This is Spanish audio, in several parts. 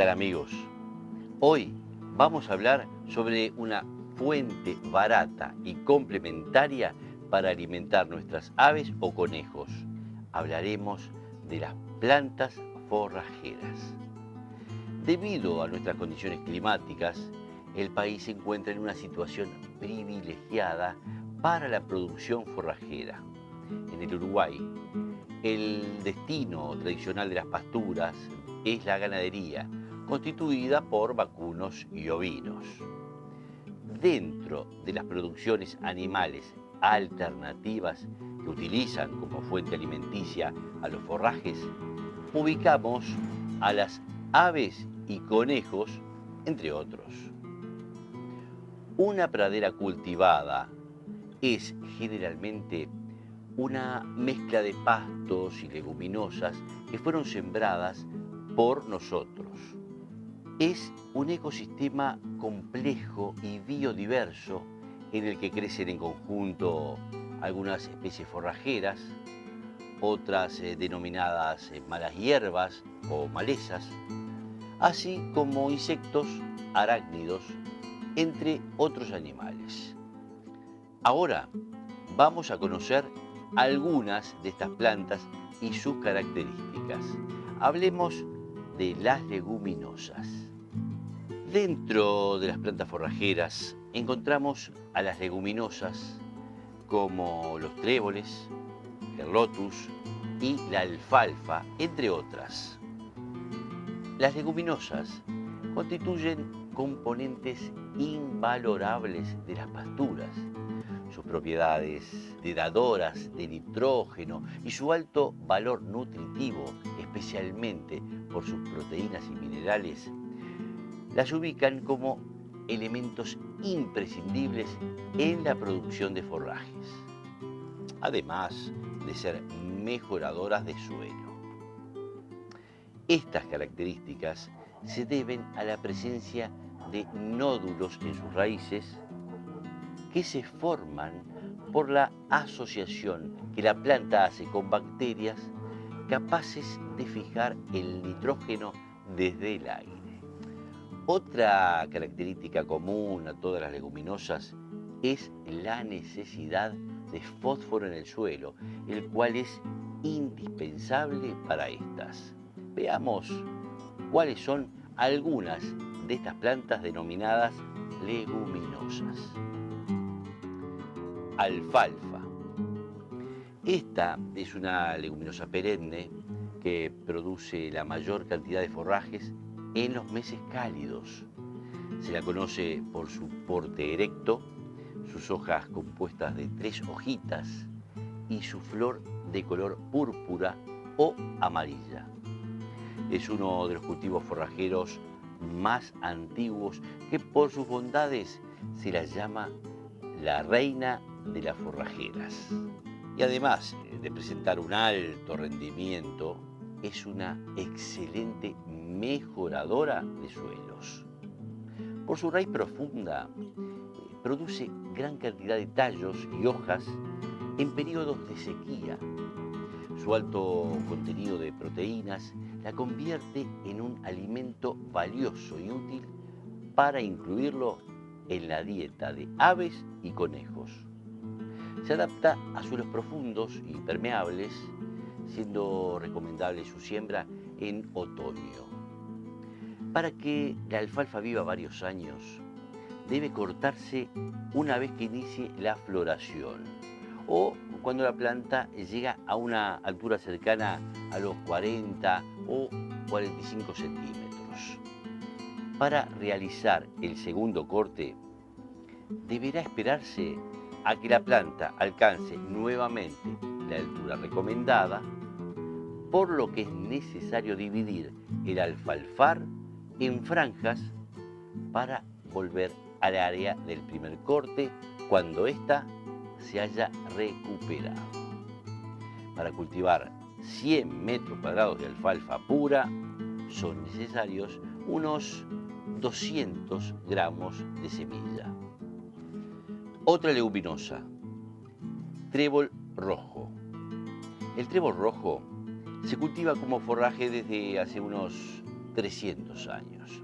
tal amigos? Hoy vamos a hablar sobre una fuente barata y complementaria para alimentar nuestras aves o conejos. Hablaremos de las plantas forrajeras. Debido a nuestras condiciones climáticas, el país se encuentra en una situación privilegiada para la producción forrajera. En el Uruguay, el destino tradicional de las pasturas es la ganadería, constituida por vacunos y ovinos. Dentro de las producciones animales alternativas que utilizan como fuente alimenticia a los forrajes, ubicamos a las aves y conejos, entre otros. Una pradera cultivada es generalmente una mezcla de pastos y leguminosas que fueron sembradas por nosotros. Es un ecosistema complejo y biodiverso en el que crecen en conjunto algunas especies forrajeras, otras denominadas malas hierbas o malezas, así como insectos, arácnidos, entre otros animales. Ahora vamos a conocer algunas de estas plantas y sus características. Hablemos de las leguminosas. Dentro de las plantas forrajeras encontramos a las leguminosas como los tréboles, el lotus y la alfalfa, entre otras. Las leguminosas constituyen componentes invalorables de las pasturas. Sus propiedades dadoras de nitrógeno y su alto valor nutritivo, especialmente por sus proteínas y minerales, las ubican como elementos imprescindibles en la producción de forrajes, además de ser mejoradoras de suelo. Estas características se deben a la presencia de nódulos en sus raíces que se forman por la asociación que la planta hace con bacterias capaces de fijar el nitrógeno desde el aire. Otra característica común a todas las leguminosas es la necesidad de fósforo en el suelo, el cual es indispensable para estas. Veamos cuáles son algunas de estas plantas denominadas leguminosas. Alfalfa. Esta es una leguminosa perenne que produce la mayor cantidad de forrajes en los meses cálidos. Se la conoce por su porte erecto, sus hojas compuestas de 3 hojitas y su flor de color púrpura o amarilla. Es uno de los cultivos forrajeros más antiguos que por sus bondades se la llama la reina de las forrajeras. Y además de presentar un alto rendimiento, es una excelente mejoradora de suelos. Por su raíz profunda, produce gran cantidad de tallos y hojas en periodos de sequía. Su alto contenido de proteínas la convierte en un alimento valioso y útil para incluirlo en la dieta de aves y conejos. Se adapta a suelos profundos y permeables, siendo recomendable su siembra en otoño. Para que la alfalfa viva varios años, debe cortarse una vez que inicie la floración o cuando la planta llega a una altura cercana a los 40 o 45 centímetros. Para realizar el segundo corte, deberá esperarse a que la planta alcance nuevamente la altura recomendada, por lo que es necesario dividir el alfalfar en franjas para volver al área del primer corte cuando ésta se haya recuperado. Para cultivar 100 metros cuadrados de alfalfa pura son necesarios unos 200 gramos de semilla. Otra leguminosa, trébol rojo. El trébol rojo se cultiva como forraje desde hace unos 300 años.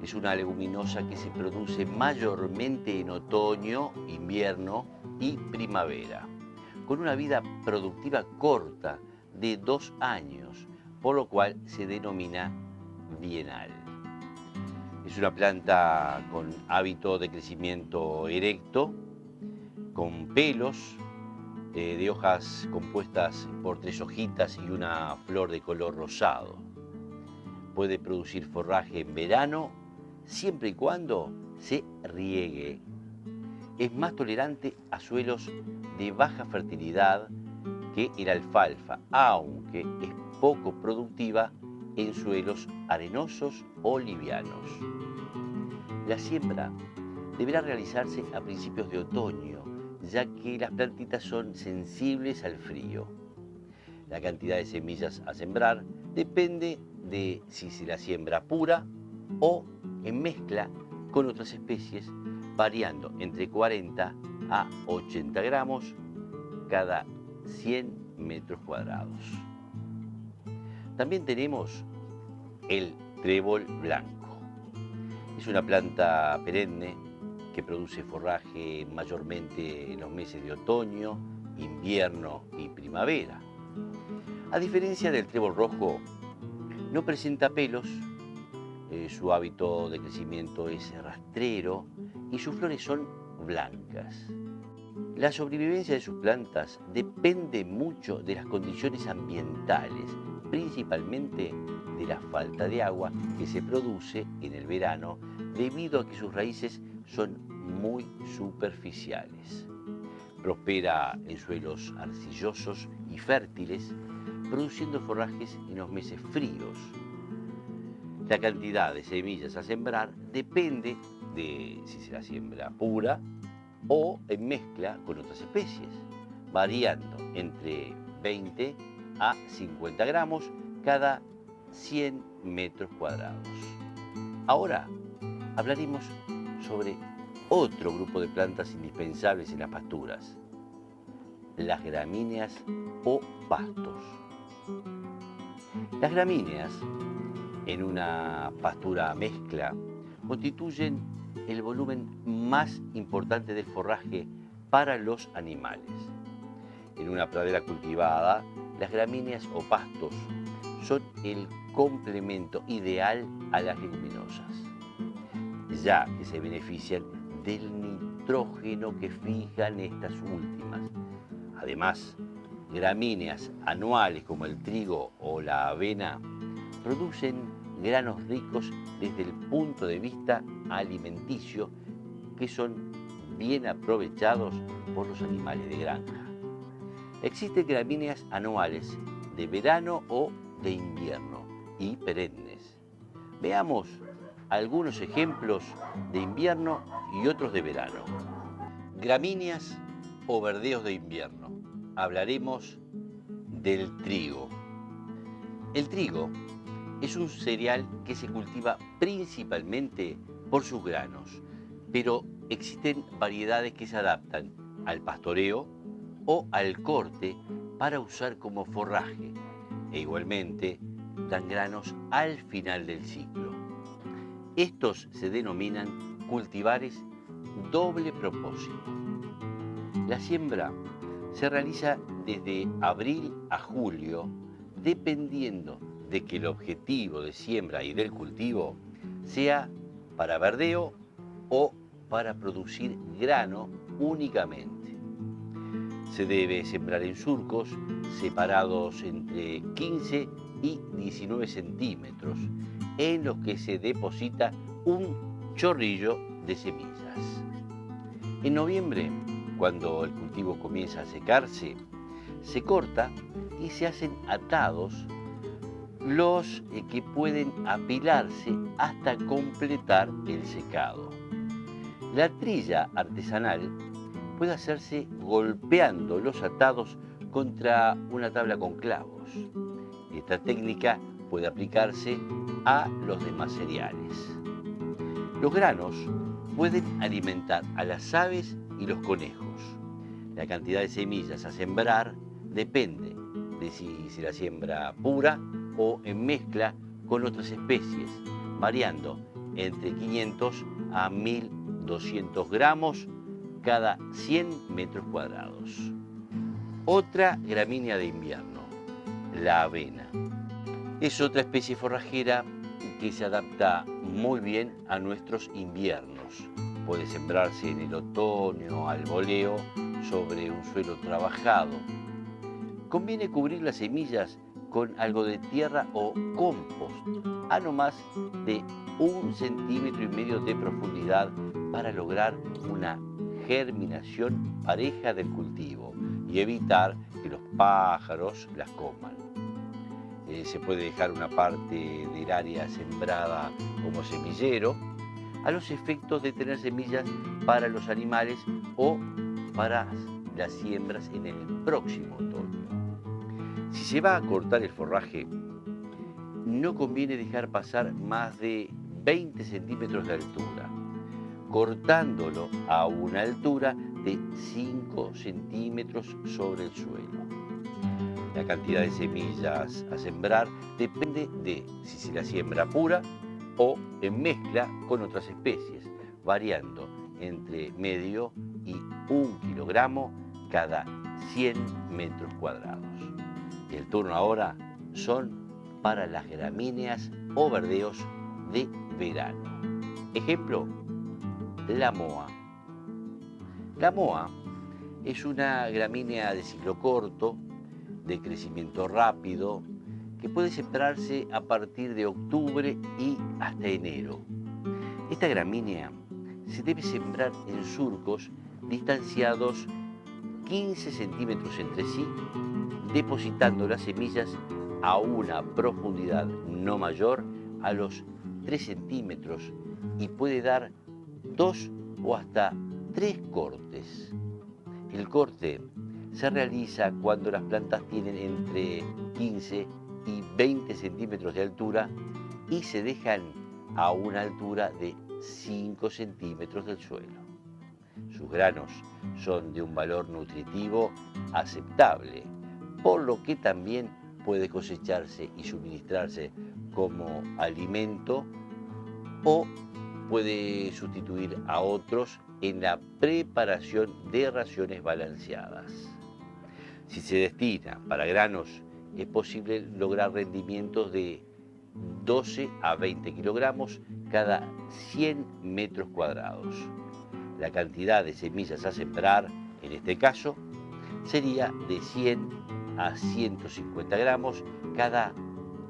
Es una leguminosa que se produce mayormente en otoño, invierno y primavera, con una vida productiva corta de 2 años, por lo cual se denomina bienal. Es una planta con hábito de crecimiento erecto, con pelos, de hojas compuestas por 3 hojitas y una flor de color rosado. Puede producir forraje en verano, siempre y cuando se riegue. Es más tolerante a suelos de baja fertilidad que el alfalfa, aunque es poco productiva en suelos arenosos o livianos. La siembra deberá realizarse a principios de otoño, ya que las plantitas son sensibles al frío. La cantidad de semillas a sembrar depende de si se la siembra pura o en mezcla con otras especies, variando entre 40 a 80 gramos cada 100 metros cuadrados. También tenemos el trébol blanco. Es una planta perenne que produce forraje mayormente en los meses de otoño, invierno y primavera. A diferencia del trébol rojo, no presenta pelos, su hábito de crecimiento es rastrero y sus flores son blancas. La sobrevivencia de sus plantas depende mucho de las condiciones ambientales, principalmente de la falta de agua que se produce en el verano debido a que sus raíces son muy superficiales. Prospera en suelos arcillosos y fértiles, produciendo forrajes en los meses fríos. La cantidad de semillas a sembrar depende de si se la siembra pura o en mezcla con otras especies, variando entre 20 a 50 gramos cada 100 metros cuadrados. Ahora hablaremos sobre otro grupo de plantas indispensables en las pasturas, las gramíneas o pastos. Las gramíneas, en una pastura mezcla, constituyen el volumen más importante del forraje para los animales. En una pradera cultivada, las gramíneas o pastos son el complemento ideal a las leguminosas, ya que se benefician del nitrógeno que fijan estas últimas. Además, gramíneas anuales como el trigo o la avena producen granos ricos desde el punto de vista alimenticio que son bien aprovechados por los animales de granja. Existen gramíneas anuales de verano o de invierno y perennes. Veamos algunos ejemplos de invierno y otros de verano. Gramíneas o verdeos de invierno. Hablaremos del trigo. El trigo es un cereal que se cultiva principalmente por sus granos, pero existen variedades que se adaptan al pastoreo o al corte para usar como forraje e igualmente dan granos al final del ciclo. Estos se denominan cultivares doble propósito. La siembra se realiza desde abril a julio, dependiendo de que el objetivo de siembra y del cultivo sea para verdeo o para producir grano únicamente. Se debe sembrar en surcos separados entre 15 y 19 centímetros, en los que se deposita un chorrillo de semillas. En noviembre, cuando el cultivo comienza a secarse, se corta y se hacen atados los que pueden apilarse hasta completar el secado. La trilla artesanal puede hacerse golpeando los atados contra una tabla con clavos. Esta técnica puede aplicarse a los demás cereales. Los granos pueden alimentar a las aves y los conejos. La cantidad de semillas a sembrar depende de si se la siembra pura o en mezcla con otras especies, variando entre 500 a 1200 gramos cada 100 metros cuadrados. Otra gramínea de invierno, la avena. Es otra especie forrajera que se adapta muy bien a nuestros inviernos. Puede sembrarse en el otoño al voleo sobre un suelo trabajado. Conviene cubrir las semillas con algo de tierra o compost a no más de 1,5 centímetros de profundidad para lograr una germinación pareja del cultivo y evitar que los pájaros las coman. Se puede dejar una parte del área sembrada como semillero a los efectos de tener semillas para los animales o para las siembras en el próximo otoño. Si se va a cortar el forraje, no conviene dejar pasar más de 20 centímetros de altura, cortándolo a una altura de 5 centímetros sobre el suelo. La cantidad de semillas a sembrar depende de si se la siembra pura o en mezcla con otras especies, variando entre medio y 1 kilogramo cada 100 metros cuadrados. El turno ahora son para las gramíneas o verdeos de verano. Ejemplo, la moa. La moa es una gramínea de ciclo corto, de crecimiento rápido, que puede sembrarse a partir de octubre y hasta enero. Esta gramínea se debe sembrar en surcos distanciados 15 centímetros entre sí, depositando las semillas a una profundidad no mayor a los 3 centímetros y puede dar 2 o hasta 3 cortes. El corte se realiza cuando las plantas tienen entre 15 y 20 centímetros de altura y se dejan a una altura de 5 centímetros del suelo. Sus granos son de un valor nutritivo aceptable, por lo que también puede cosecharse y suministrarse como alimento o puede sustituir a otros en la preparación de raciones balanceadas. Si se destina para granos, es posible lograr rendimientos de 12 a 20 kilogramos cada 100 metros cuadrados. La cantidad de semillas a sembrar, en este caso, sería de 100 a 150 gramos cada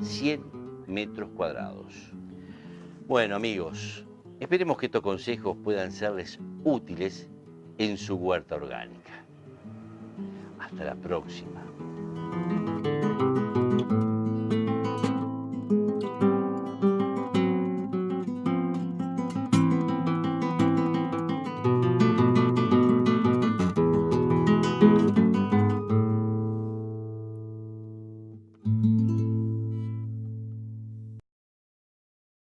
100 metros cuadrados. Bueno, amigos, esperemos que estos consejos puedan serles útiles en su huerta orgánica. Hasta la próxima.